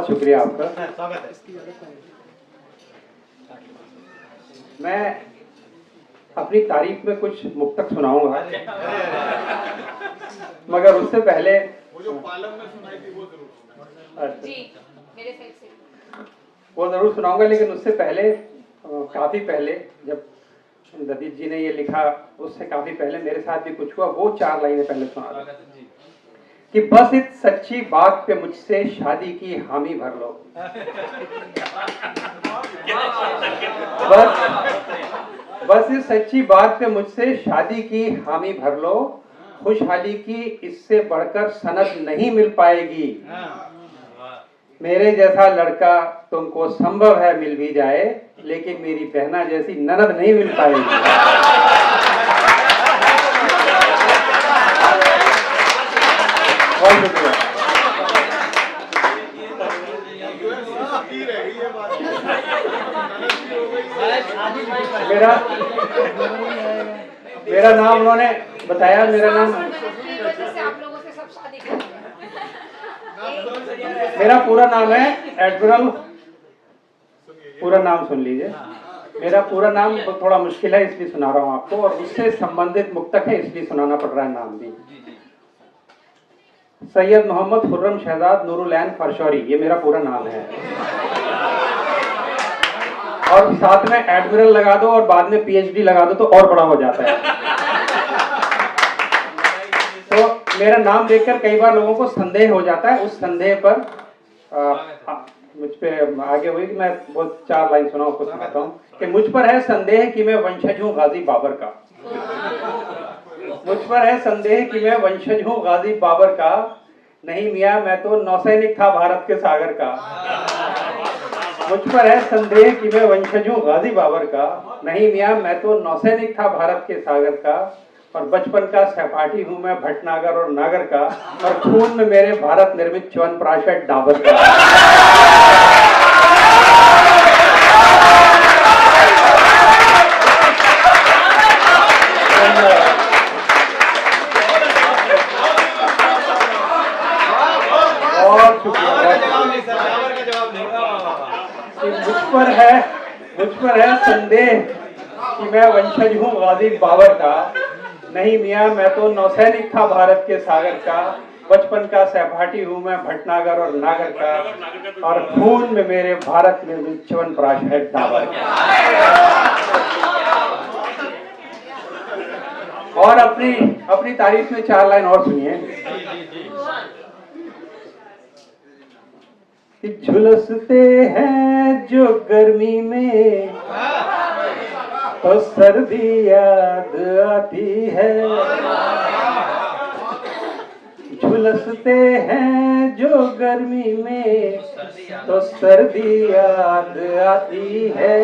बहुत शुक्रिया आपका। मैं अपनी तारीफ में कुछ मुक्तक सुनाऊंगा, मगर उससे पहले वो जो पालम में सुनाई थी वो जरूर जी मेरे साइड से वो जरूर सुनाऊंगा, लेकिन उससे पहले काफी पहले जब लतीफ जी ने ये लिखा, उससे काफी पहले मेरे साथ भी कुछ हुआ, वो 4 लाइनें पहले सुना दो कि बस इस सच्ची बात पे मुझसे शादी की हामी भर लो। बस इस सच्ची बात पे मुझसे शादी की हामी भर लो, खुशहाली की इससे बढ़कर सनद नहीं मिल पाएगी। मेरे जैसा लड़का तुमको संभव है मिल भी जाए, लेकिन मेरी बहना जैसी ननद नहीं मिल पाएगी। बहुत शुक्रिया। मेरा नाम उन्होंने बताया, मेरा नाम, मेरा पूरा नाम है एडमिरल। पूरा नाम सुन लीजिए। मेरा पूरा नाम थोड़ा मुश्किल है इसलिए सुना रहा हूँ आपको, और उससे संबंधित मुक्तक है इसलिए सुनाना पड़ रहा है नाम भी। सैयद मोहम्मद खुर्रम शहजाद नूरुल ऐन फरशौरी, ये मेरा पूरा नाम है। और साथ में एडमिरल लगा दो और बाद में पीएचडी लगा दो तो और बड़ा हो जाता है। तो मेरा नाम देखकर कई बार लोगों को संदेह हो जाता है, उस संदेह पर मुझ पे आगे हुई कि मैं वो 4 लाइन सुना उसको सुनाता हूँ कि मुझ पर है संदेह कि मैं वंशज हूँ गाजी बाबर का। मुझ पर है संदेह कि मैं वंशज हूँ गाजी बाबर का, नहीं मियाँ मैं तो नौसैनिक था भारत के सागर का। मुझ पर है संदेह कि मैं वंशज हूँ गाजी बाबर का, नहीं मियाँ मैं तो नौसैनिक था भारत के सागर का, और बचपन का सहपाठी हूँ मैं भटनागर और नागर का, और खून में मेरे भारत निर्मित च्यवनप्राश है डाबर का। बहुत शुक्रिया। मुझ पर है संदेह कि मैं वंशज हूँ गाजी बाबर का, नहीं मियाँ मैं तो नौसैनिक था भारत के सागर का, बचपन का सहपाठी हूँ मैं भटनागर और नागर का, और खून में मेरे भारत निर्मित च्यवनप्राश है डाबर का। और अपनी तारीफ में 4 लाइन और सुनिए। झुलसते हैं जो गर्मी में तो सर्दी याद आती है, झुलसते हैं जो गर्मी में तो सर्दी याद आती है,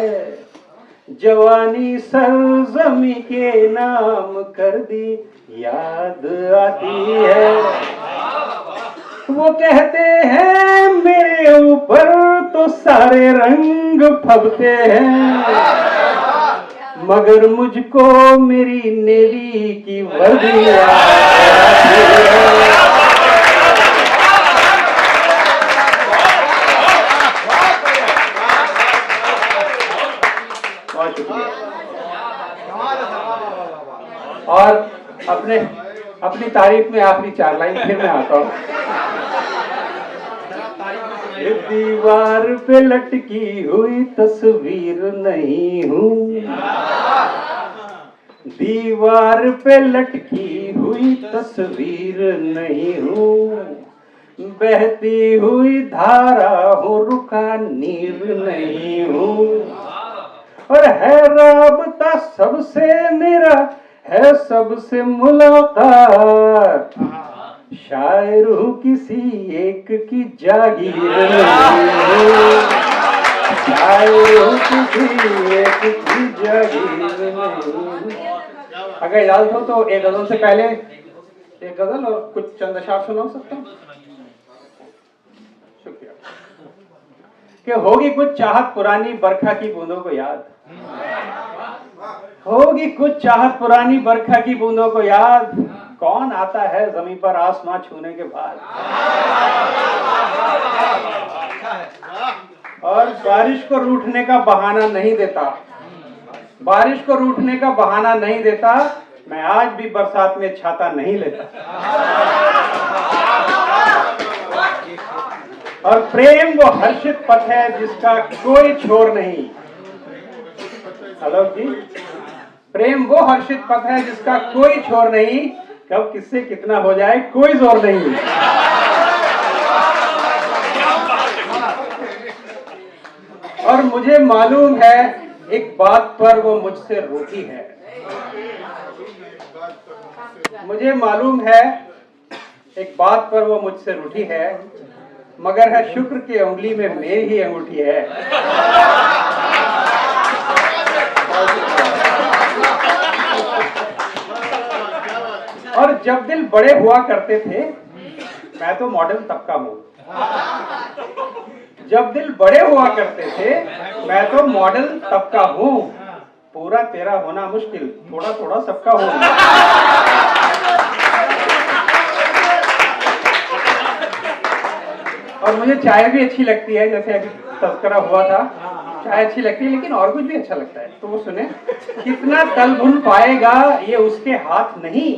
जवानी सरजमी के नाम कर दी याद आती है। वो कहते हैं मेरे ऊपर तो सारे रंग फबते हैं, मगर मुझको मेरी नेवी की वर्दी बहुत शुक्रिया। और अपनी तारीफ में आखिरी 4 लाइन फिर मैं आता हूँ। दीवार पे लटकी हुई तस्वीर नहीं हूँ, दीवार पे लटकी हुई तस्वीर नहीं हूँ, बहती हुई धारा हो रुका नीर नहीं हूँ, और है राबता सबसे मेरा है सबसे मुलाकात, शायर हूँ किसी एक की जागीर नहीं, शायर हूँ किसी एक की जागीर नहीं। अगर इजाजत हो तो एक गजल से पहले एक गजल और कुछ चंद अशआर सुना सकता हूँ। शुक्रिया। कि होगी कुछ चाहत पुरानी बरखा की बूंदों को याद, होगी कुछ चाहत पुरानी बरखा की बूंदों को याद, कौन आता है जमीन पर आसमां छूने के बाद। बारिश को रूठने का बहाना नहीं देता, बारिश को रूठने का बहाना नहीं देता, मैं आज भी बरसात में छाता नहीं लेता। और प्रेम वो हर्षित पथ है जिसका कोई छोर नहीं। हेलो जी, प्रेम वो हर्षित पथ है जिसका कोई छोर नहीं, कब किससे कितना हो जाए कोई जोर नहीं। और मुझे मालूम है एक बात पर वो मुझसे रूठी है, मुझे मालूम है एक बात पर वो मुझसे रूठी है, मगर है शुक्र की उंगली में मेरी ही अंगूठी है। और जब दिल बड़े हुआ करते थे, मैं तो मॉडल तब का हूं। जब दिल बड़े हुआ करते थे, मैं तो मॉडल तब का हूं। पूरा तेरा होना मुश्किल, थोड़ा थोड़ा सबका हो। और मुझे चाय भी अच्छी लगती है, जैसे अभी तज़किरा हुआ था, चाय अच्छी लगती है, लेकिन और कुछ भी अच्छा लगता है। तो वो सुने, कितना तल भुन पाएगा ये उसके हाथ नहीं,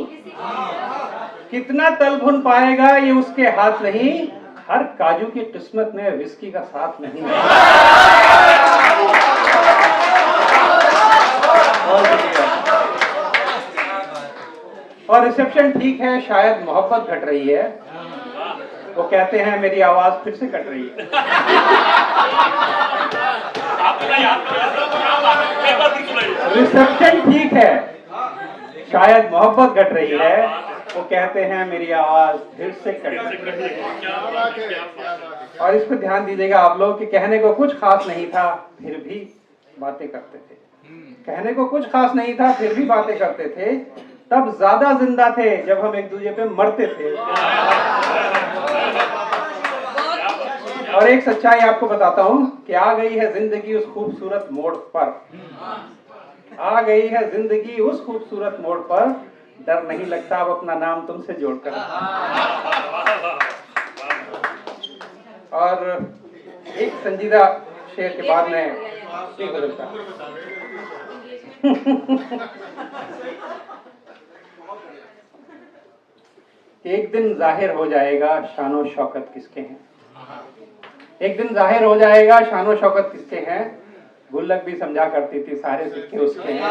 कितना तल भुन पाएगा ये उसके हाथ नहीं, हर काजू की किस्मत में विस्की का साथ नहीं है। और रिसेप्शन ठीक है, शायद मोहब्बत घट रही है। वो कहते हैं मेरी आवाज फिर से कट रही है। रिसेप्शन ठीक है, शायद मोहब्बत घट रही है। वो कहते हैं मेरी आवाज फिर से कट रही है। और इस पर ध्यान दीजिएगा आप लोग कि कहने को कुछ खास नहीं था फिर भी बातें करते थे। कहने को कुछ खास नहीं था फिर भी बातें करते थे। तब ज्यादा जिंदा थे जब हम एक दूसरे पे मरते थे। और एक सच्चाई आपको बताता हूं कि आ गई है जिंदगी उस खूबसूरत मोड़ पर, आ गई है जिंदगी उस खूबसूरत मोड़ पर, डर नहीं लगता अब अपना नाम तुमसे जोड़कर। और एक संजीदा शेर के बाद में ठीक हो जाता। एक दिन जाहिर हो जाएगा शानो शौकत किसके हैं, एक दिन जाहिर हो जाएगा शानो शौकत किसके हैं। गुल्लक भी समझा करती थी सारे सिक्के उसके हैं।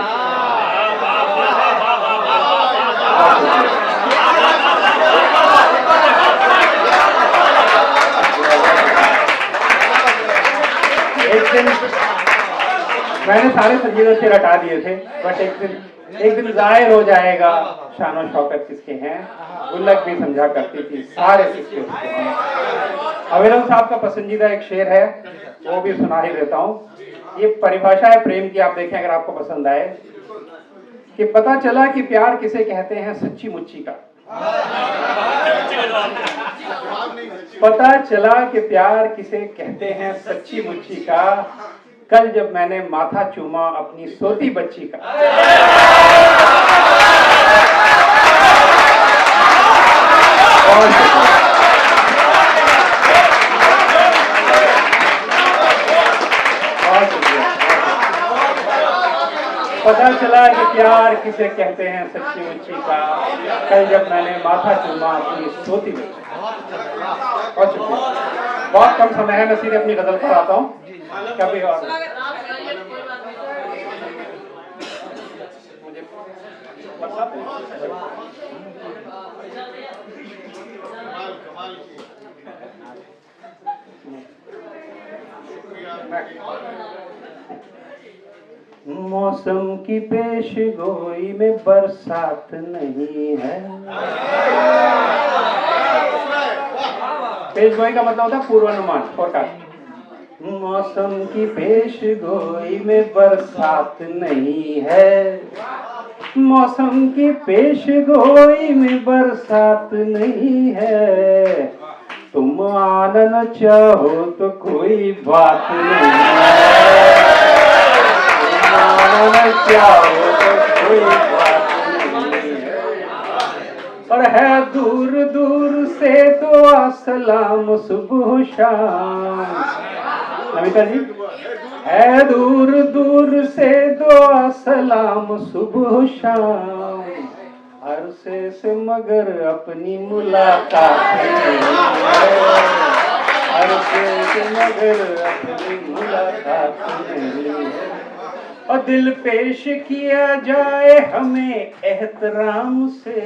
एक दिन मैंने सारे संजीदों से हटा दिए थे, बट एक दिन जाहिर हो जाएगा शानो शौकत किसके हैं। गुल्लक भी समझा करती थी सारे सिक्के उसके हैं। अविरल साहब का पसंदीदा एक शेर है, वो भी सुना ही देता हूँ। ये परिभाषा है प्रेम की, आप देखें अगर आपको पसंद आए। कि पता चला कि प्यार किसे कहते हैं सच्ची मुच्ची का, पता चला कि प्यार किसे कहते हैं सच्ची मुच्ची का, कल जब मैंने माथा चूमा अपनी सोती बच्ची का। पता चला कि प्यार किसे कहते हैं सच्ची मुच्ची का, कल जब मैंने माथा चूमा अपनी सोती बच्ची। बहुत शुक्रिया, बहुत कम समय है, मैं सीधे अपनी गजल पर आता हूँ। कभी और मौसम की पेशगोई में बरसात नहीं है। पेशगोई का मतलब होता है पूर्वानुमान, फोरकास्ट। मौसम की पेशगोई में बरसात नहीं है, मौसम की पेशगोई में बरसात नहीं है, तुम आना न चाहो तो कोई बात नहीं है, तुम आना न चाहो तो कोई बात नहीं है। और है दूर दूर से दुआ सलाम सुबह शाम, अमिता जी, है दूर दूर से दुआ सलाम सुबह शाम, अरसे से मगर अपनी मुलाकात नहीं है, अरसे से मगर अपनी मुलाकात नहीं है। और दिल पेश किया जाए हमें एहतराम से,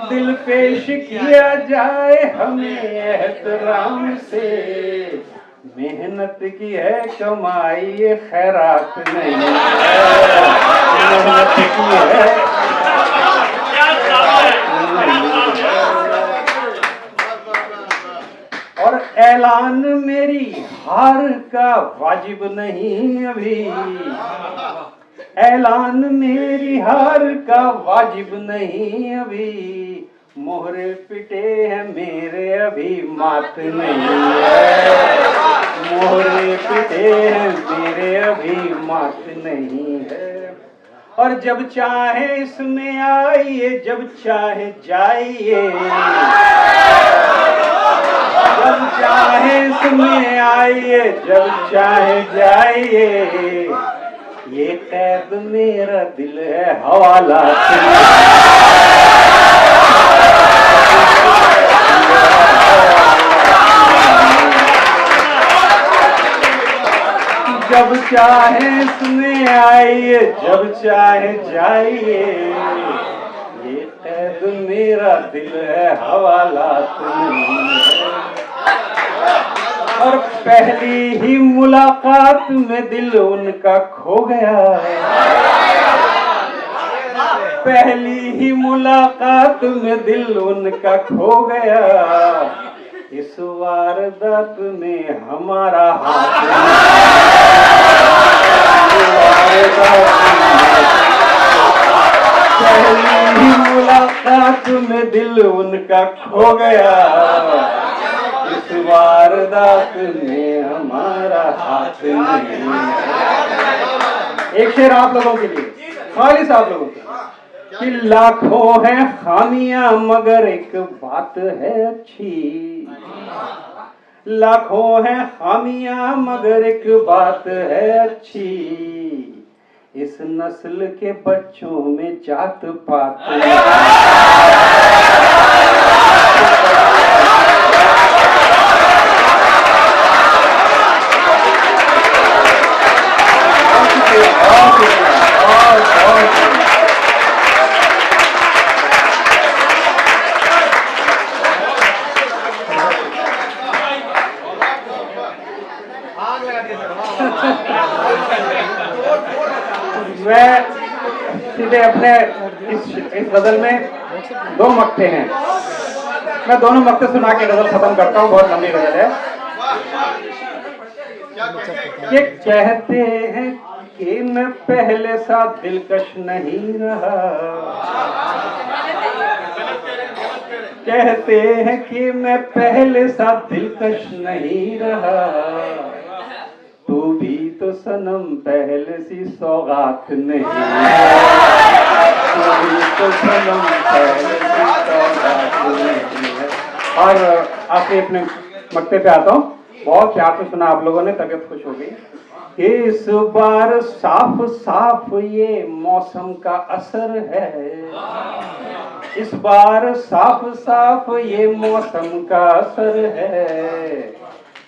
दिल पेश किया जाए हमें एहतराम से, मेहनत की है कमाई ये खैरात नहीं है, मेहनत की है और ऐलान मेरी हार का वाजिब नहीं अभी, ऐलान मेरी हार का वाजिब नहीं अभी, मोहरे पिटे हैं मेरे अभी मात नहीं है, मोहरे पिटे हैं मेरे अभी मात नहीं है। और जब चाहे इसमें आइए, जब चाहे जाइए, जब चाहे इसमें आइए, जब चाहे जाइए, ये कैद मेरा दिल है हवाला जब चाहे इसमें आइए, जब चाहे जाइए, ये कैद मेरा दिल है हवाला और पहली ही मुलाकात में दिल उनका खो गया, पहली ही मुलाकात में दिल उनका खो गया, इस वारदात में हमारा हाथ पहली ही मुलाकात में दिल उनका खो गया, इस वारदात में हमारा हाथ नहीं। एक शेर आप लोगों के लिए, खालिस आप लोगों के लिए, कि लाखों हैं खामियां मगर एक बात है अच्छी, लाखों हैं खामियां मगर एक बात है अच्छी, इस नस्ल के बच्चों में जात पात मैं सीधे अपने इस गजल में 2 मक्ते हैं, मैं दोनों मक्ते सुना के गजल खत्म करता हूँ, बहुत लंबी गजल है। ये कहते हैं कि मैं पहले सा दिलकश नहीं रहा, कहते हैं कि मैं पहले सा दिलकश नहीं रहा, तू भी तो सनम पहले सी सौगात नहीं, तू भी तो सनम पहले सी सौगात नहीं है। और आखिरी अपने मक्ते पे आता हूँ, बहुत प्यार से सुना आप लोगों ने, तबीयत खुश हो गई। इस बार साफ साफ ये मौसम का असर है, इस बार साफ साफ ये मौसम का असर है,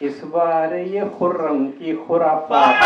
इस बार ये खुर्रम की खुराफात